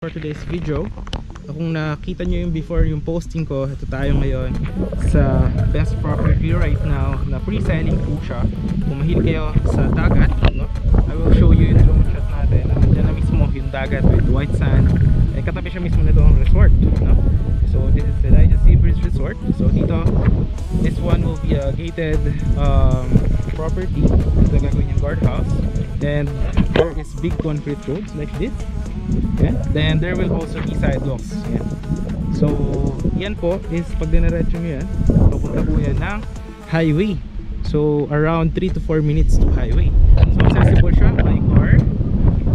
For today's video, kung nakita nyo yung before yung posting ko, ito tayo ngayon sa best property right now na pre-selling po siya. Kung mahilig kayo sa dagat, no? I will show you yung drone shot natin. Nandiyan na mismo yung dagat with white sand. Katabi siya mismo nito ang resort, no? So this is Elijah Seabridge Resort. So dito, this one will be a gated property. Ito gagawin yung guardhouse. And there is big concrete roads like this. Yeah. Then there will also be sidewalks. Yeah. So yan po is pag dinaretso nyo yan, papunta po yan ng highway. So around 3 to 4 minutes to highway. So accessible siya by car,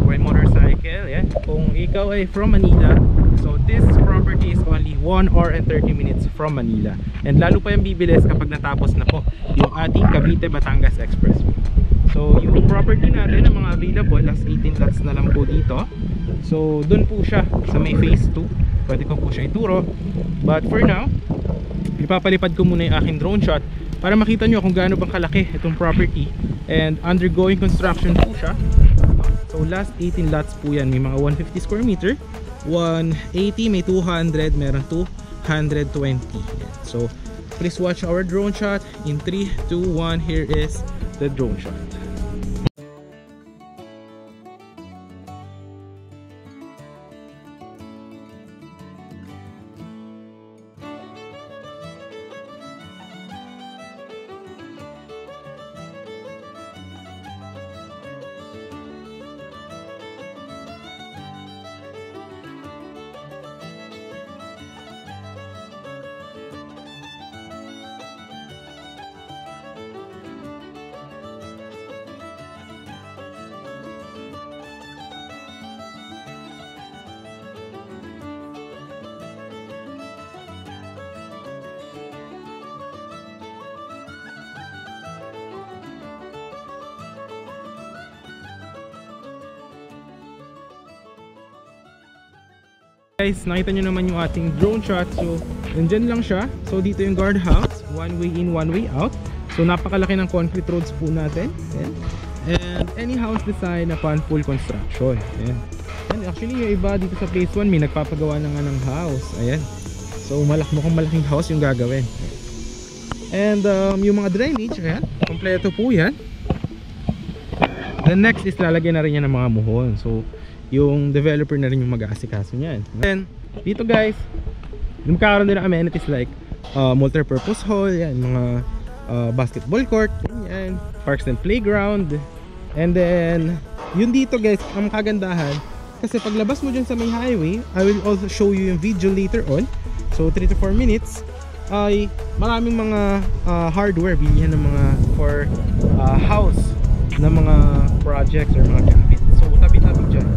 by motorcycle. Yeah. Kung ikaw ay from Manila, so this property is only 1 hour and 30 minutes from Manila. And lalo pa yung bibilis kapag natapos na po yung ating Cavite-Batangas Expressway. So yung property natin, ang mga available, last 18 lots na lang po dito. So doon po siya sa may phase 2. Pwede ko po siya ituro. But for now, ipapalipad ko muna yung aking drone shot para makita nyo kung gaano bang kalaki itong property. And undergoing construction po siya. So last 18 lots po yan. May mga 150 square meter, 180, may 200, meron 220. So please watch our drone shot. In 3, 2, 1, here is the drone shot. Guys, nakita nyo naman yung ating drone shot. So, nandyan lang siya. So, dito yung guardhouse. One way in, one way out. So, napakalaki ng concrete roads po natin. And any house design upon full construction. Ayan. And actually, yung iba dito sa phase 1, may nagpapagawa na nga ng house. Ayan. So, mukhang malaking house yung gagawin. And yung mga drainage, ayan. Kompleto po yan. The next is lalagyan na rin yan ng mga muhon. So, yung developer na rin yung mag-aasikaso niyan. Then dito guys, magkakaroon din ng amenities like multi-purpose hall, yan, mga basketball court, yan, parks and playground. And then yun dito guys, ang kagandahan kasi paglabas mo dyan sa may highway, I will also show you yung video later on. So 3 to 4 minutes ay maraming mga hardware bilihan ng mga for house na mga projects or mga gamit. So tabi-tabi dyan,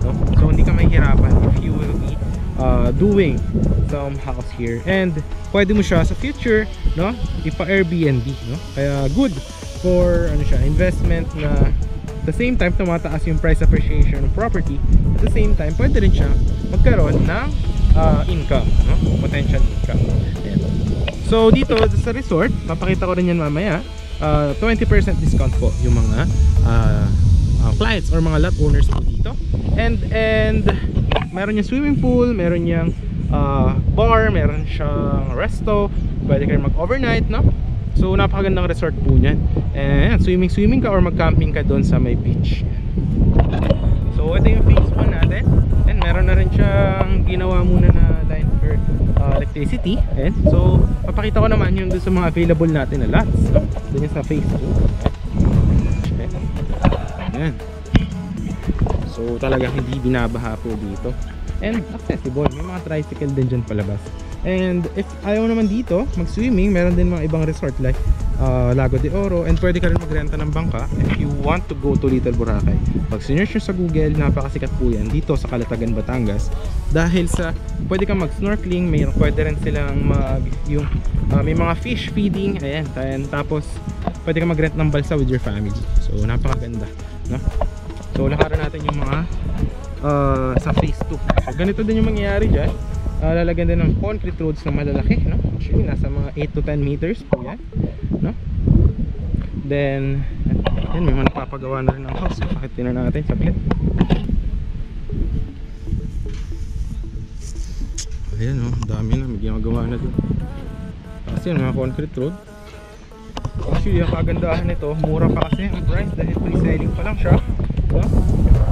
no? So hindi ka mahihirapan if you will be doing some house here. And pwede mo siya sa future, no? Ipa-Airbnb, no? Kaya good for ano siya, investment na at the same time tumataas yung price appreciation ng property. At the same time pwede rin siya magkaroon ng income, no? Potential income. Ayan. So dito sa resort, papakita ko rin yan mamaya, 20% discount po yung mga clients or mga lot owners po dito. And meron yung swimming pool, meron yung bar, meron siyang resto, pwede kayo mag-overnight, no? So napakagandang resort po niyan. And swimming ka or mag-camping ka doon sa may beach. So ito yung phase 1 natin. And meron na rin siyang ginawa muna na line for electricity. And so papakita ko naman yung doon sa mga available natin na lots, no? Doon yung sa phase 2. Ayan. So talagang hindi binabaha po dito. And accessible, may mga tricycle din dyan palabas. And if ayaw naman dito mag-swimming, meron din mga ibang resort like Lago de Oro. And pwede ka rin magrenta ng bangka if you want to go to Little Boracay. Pag sinearch nyo sa Google, napakasikat po yan dito sa Calatagan, Batangas. Dahil sa pwede kang mag-snorkeling, pwede rin silang may mga fish feeding. Ayan, tapos pwede kang mag-rent ng balsa with your family. So napakaganda, no? So lakaran natin yung mga sa phase 2. So ganito din yung mangyayari dyan. Lalagyan din ng concrete roads na malalaki, no? Actually nasa mga 8 to 10 meters po yan, no? Then yan, may mga nagpapagawa na rin ng house. Pakita na natin saglit. Ayan oh, dami na, may ginagawa na doon. Kasi mga concrete road. Actually, ang kagandahan nito, mura pa kasi ang price dahil pre-selling pa lang siya, no?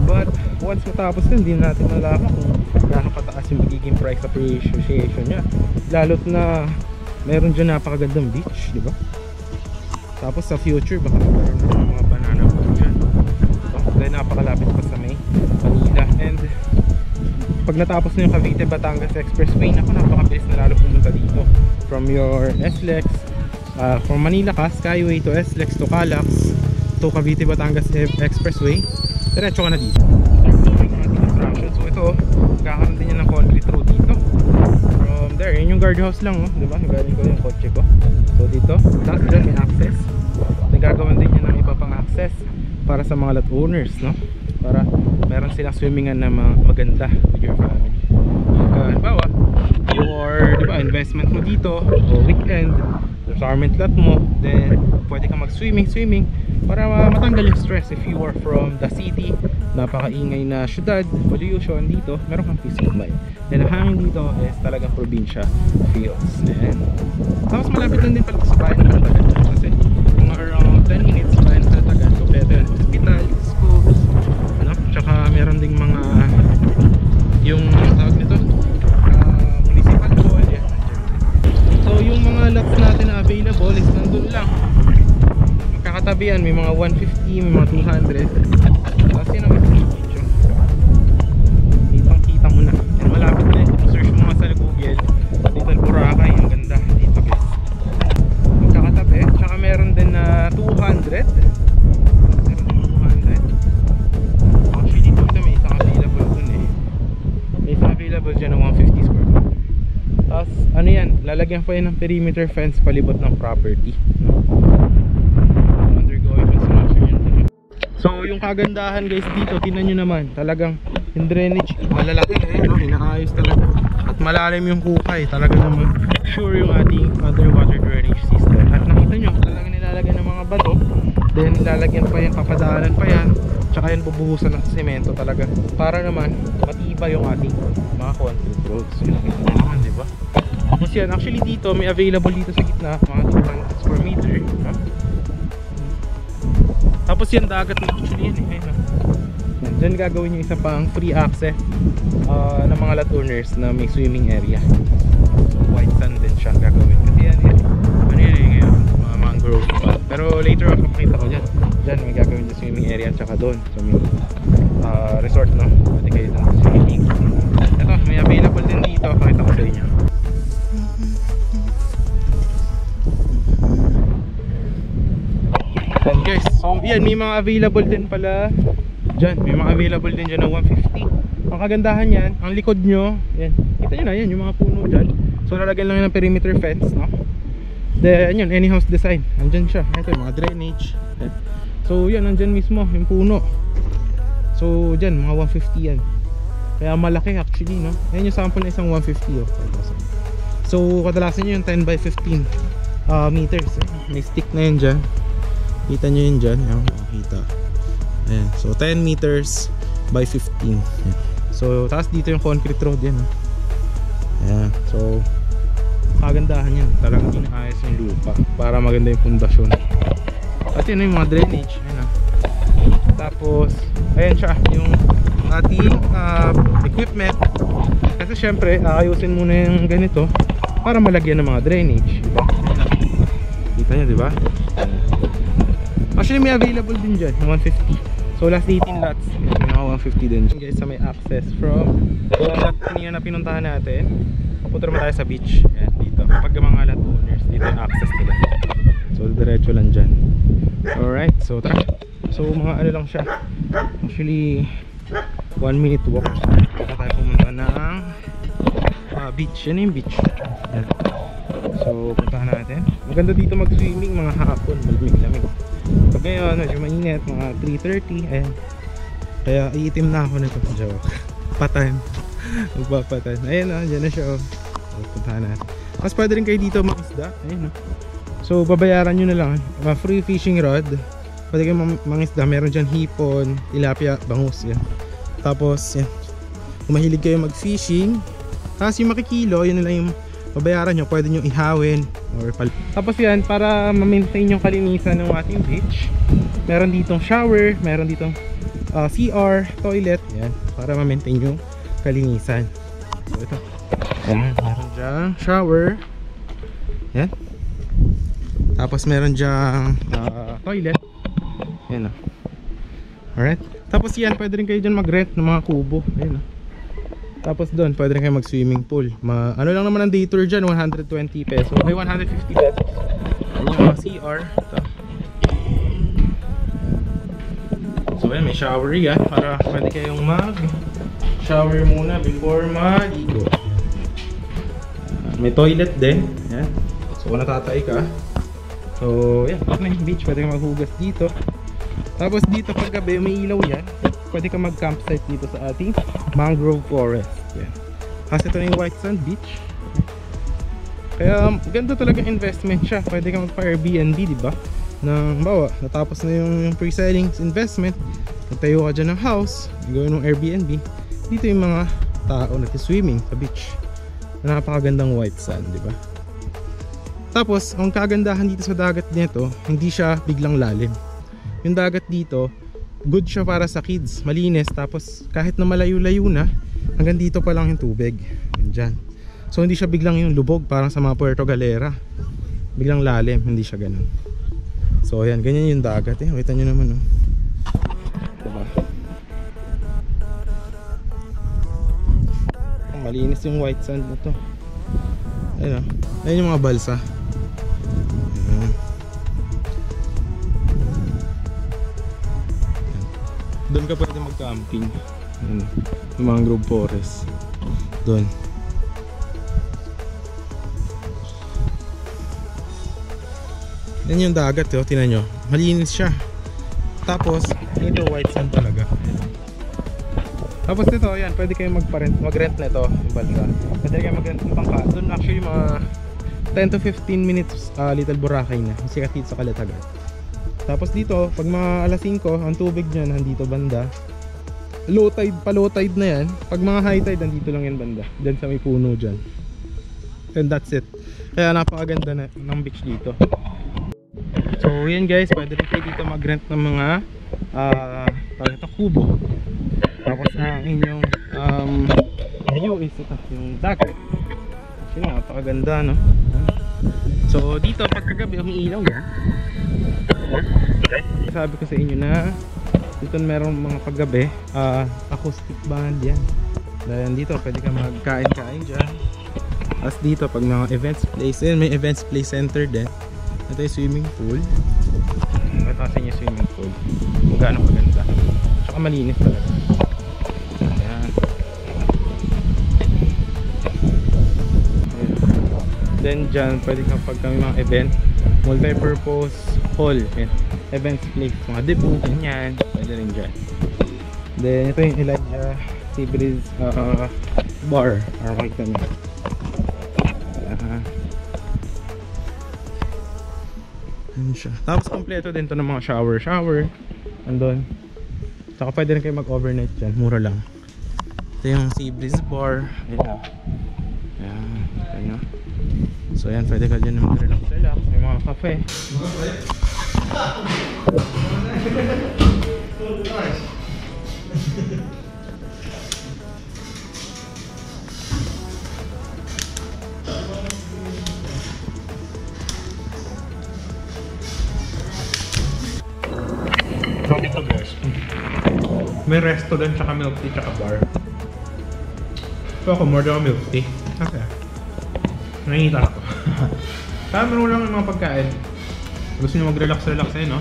But once matapos yun, hindi natin malaman kung gaano kataas yung magiging price appreciation niya. Lalo't na meron dyan napakagandang beach, di ba? Tapos sa future, baka magkaroon ng mga banana boat dyan, diba? Dahil napakalapit pa sa Manila. And pag natapos na yung Cavite Batangas Expressway, naku, napakabilis na lalo pumunta dito. From your SLEX, from Manila ka, Skyway to SLEX to Calax to Cavite Batangas Expressway, diretso ka na dito. So ito, kakaroon din yan ng concrete road dito. From there, yun yung guardhouse lang, oh, diba? Galing ko yung kotse ko. So dito, tapos dyan may access. Nagagawan din yan ng iba pang access para sa mga lot owners, no? Para meron silang swimmingan na maganda with your family. Halimbawa, your diba, investment mo dito o weekend, retirement lot mo, then pwede kang mag-swimming para matanggal yung stress. If you are from the city, napakaingay na syudad, pollution, dito meron kang peace of mind. And ang hangin dito is talagang probinsya feels. And tapos malapit lang din pala sa bayan ng Kalatagan, kasi mga around 10 minutes sa bayan ng Kalatagan. So pwede yun, hospital, schools, ano? Tsaka meron ding mga yung tawag nito, municipal hall, yan. So yung mga lots natin na available is nandun lang, magkakatabihan, may mga 150, may mga 200. Tapos yun ang video, kitang kita mo na. And malapit na yun, kung search mo nga sa Google, Little Boracay, ang ganda dito guys, magkakatabi. Tsaka meron din na 200. Actually dito may isang available dun eh, may isang available dyan na 150 square foot. Tapos ano yan, lalagyan pa yan ng perimeter fence palibot ng property, no? Undergoing construction yan. So yung kagandahan guys dito, tingnan nyo naman, talagang yung drainage malalaki eh, no? Inaayos talaga at malalim yung kukay, talaga naman sure yung ating underwater drainage system. At nakita nyo, talagang nilalagyan ng mga bato, then nilalagyan pa yan, papadaanan pa yan, tsaka yan bubuhusan ng semento talaga para naman matibay yung ating mga concrete roads. Yun, nakita nyo naman, diba? Tapos yan, actually dito may available dito sa gitna mga 200 square meter, no? Tapos yan dagat na actually yan eh, ayun, no? Yan, dyan gagawin yung isa pang free access ng mga lot owners na may swimming area. So white sand din siya gagawin, kasi yan eh, ano yan eh ngayon, mga mangrove pa. Pero later on kapakita ko dyan, dyan may gagawin yung swimming area, tsaka doon so may resort, no? Pwede kayo doon swimming. Ito, may available din dito, pakita ko sa inyo. Then guys, so yan, may mga available din pala dyan, may mga available din dyan na 150. Ang kagandahan yan, ang likod nyo, yan, kita nyo na yan, yung mga puno dyan. So lalagyan lang yun ng perimeter fence, no? Then yun, any house design, andyan siya. Ito yung mga drainage, yan. So yan, andyan mismo, yung puno. So dyan, mga 150 yan. Kaya malaki actually, no? Yan yung sample na isang 150, oh. So kadalasan nyo yung 10 by 15 meters, eh. May stick na yun dyan. Kita nyo yun dyan, yan, makikita. Ayan, so 10 meters by 15. Ayan. So tapos dito yung concrete road yan, oh. Ayan, so kagandahan yan, talagang inaayos yung lupa para maganda yung pundasyon. At yun yung mga drainage, ayan, oh. Tapos ayan siya, yung ating equipment. Kasi syempre ayusin muna yung ganito para malagyan ng mga drainage, diba? Kita nyo, diba? Actually may available din dyan, 150. So last 18 lots, may mga 150 din guys, sa may access from lot kanina na pinuntahan natin. Papunta naman tayo sa beach. Ayan, dito, kapag mga lot owners, dito yung access nila. So diretso lang dyan. Alright, so tara. So mga ano lang siya, actually 1 minute walk. Kaya tayo pumunta ng beach. Yan yung beach. Ayan. So puntahan natin. Maganda dito mag-swimming mga hapon, malamig-lamig. Pag ngayon, medyo mainit, mga 3:30. Ayan. Kaya iitim na ako nito. Joke. Patan. Magpapatan. Ayan o, dyan na siya o. So puntahan natin. Tapos pwede rin kayo dito mangisda. Ayan o. So babayaran nyo na lang. Free fishing rod. Pwede kayo mangisda. Meron dyan hipon, tilapia, bangus. Yan. Tapos yan, kung mahilig kayo mag-fishing, Tapos yung makikilo, yun na lang yung babayaran nyo. Pwede nyo ihawin or tapos yan, para ma-maintain yung kalinisan ng ating beach, meron ditong shower, meron ditong CR, toilet, yan, para ma-maintain yung kalinisan. So ito, yan, meron dyan shower, yan, tapos meron dyan toilet, yan o. Alright, tapos yan, pwede rin kayo dyan mag-rent ng mga kubo, yan o. Tapos doon, pwede rin kayo mag-swimming pool. Ano lang naman ang day tour dyan, 120 pesos. May 150 pesos. Yan yung mga CR. Ito. So yan, may shower yan. Para pwede kayong mag-shower muna before maligo. May toilet din. Yan. So kung natatay ka. So yan, may beach. Pwede kang maghugas dito. Tapos dito pag gabi, may ilaw yan. Pwede ka mag-campsite dito sa ating mangrove forest. Yan. Kasi ito na yung White Sand Beach. Kaya ganda talaga investment siya. Pwede ka magpa-Airbnb, diba? Nang bawa, natapos na yung pre-selling investment, nagtayo ka dyan ng house, gawin ng Airbnb. Dito yung mga tao nag-swimming sa beach. Napakagandang white sand, diba? Tapos, ang kagandahan dito sa dagat nito, hindi siya biglang lalim. Yung dagat dito, good siya para sa kids, malinis. Tapos kahit na malayo-layo na, hanggang dito pa lang yung tubig. Yan. So hindi siya biglang yung lubog parang sa mga Puerto Galera. Biglang lalim, hindi siya ganun. So ayan, ganyan yung dagat eh. Kita nyo naman oh. Diba? Malinis yung white sand na to. Ayun oh. Ayun yung mga balsa. Doon ka pwede mag-camping. Yung mangrove forest. Doon. Yan yung dagat, oh. Tingnan nyo. Malinis siya. Tapos, ito white sand talaga. Tapos ito, yan. Pwede kayo mag-rent na ito. Yung balsa. Pwede kayo mag-rent ng bangka. Doon actually mga 10 to 15 minutes Little Boracay na. Yung sikat dito sa Calatagan. Tapos dito, pag mga alas 5, ang tubig niya nandito banda. Low tide, pa low tide na yan. Pag mga high tide, nandito lang yan banda. Diyan sa may puno dyan. And that's it. Kaya napakaganda na ng beach dito. So yan guys, pwede rin kayo dito mag-rent ng mga kubo. Tapos ang inyong view is ito, yung dagat. Kasi napakaganda, no? So dito, pagkagabi, umiilaw yan. Sabi ko sa inyo na dito merong mga paggabi acoustic band yan. Dahil dito pwede ka magkain-kain dyan. As dito pag mga events place, may events place center din. Ito yung swimming pool. Ito kasi yung swimming pool kung gaano kaganda. Tsaka malinis talaga. Ayan. Then dyan pwede ka pag kami mga event, multi-purpose hall, events place, mga debut, ganyan, pwede rin dyan. Then ito yung Elijah Seabreeze bar, or makikita nyo. Ayan siya. Tapos kompleto din to ng mga shower andun. Saka pwede rin kayo mag-overnight dyan, mura lang. Ito yung Seabreeze bar. Ayan. Ayan. So yan, pwede ka dyan mag-relax. May mga cafe. Dito guys, may resto din, tsaka milk tea, tsaka bar. So ako more than milk tea kasi nakikita ako. Kaya meron lang yung mga pagkain. Gusto nyo mag-relax eh, no?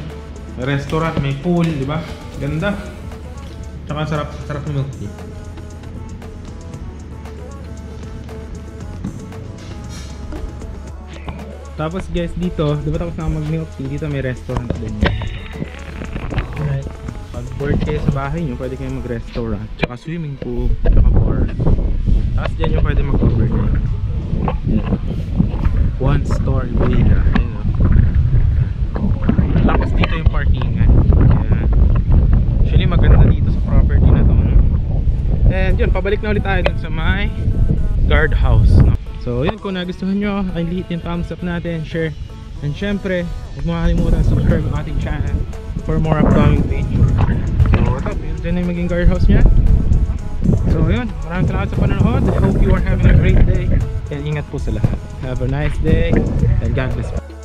May restaurant, may pool, di ba? Ganda. Tsaka sarap ng milk tea. Tapos guys dito, di ba tapos na mag-milk tea, dito may restaurant din. Alright. Pag bored kayo sa bahay nyo, pwede kayo mag-restaurant. Tsaka swimming pool, tsaka bar. Tapos dyan nyo pwede mag-overnight. One story villa. Tapos dito yung parkingan. Actually maganda dito sa property na to. And yun, pabalik na ulit tayo dun sa may guardhouse, no? So yun, kung nagustuhan nyo, kindly hit yung thumbs up natin, share, and syempre huwag mo kakalimutan subscribe ang ating channel for more upcoming videos. So ito, yun dyan na yung maging guardhouse nya. So yun, maraming salamat sa panonood. I hope you are having a great day and ingat po sa lahat. Have a nice day and God bless.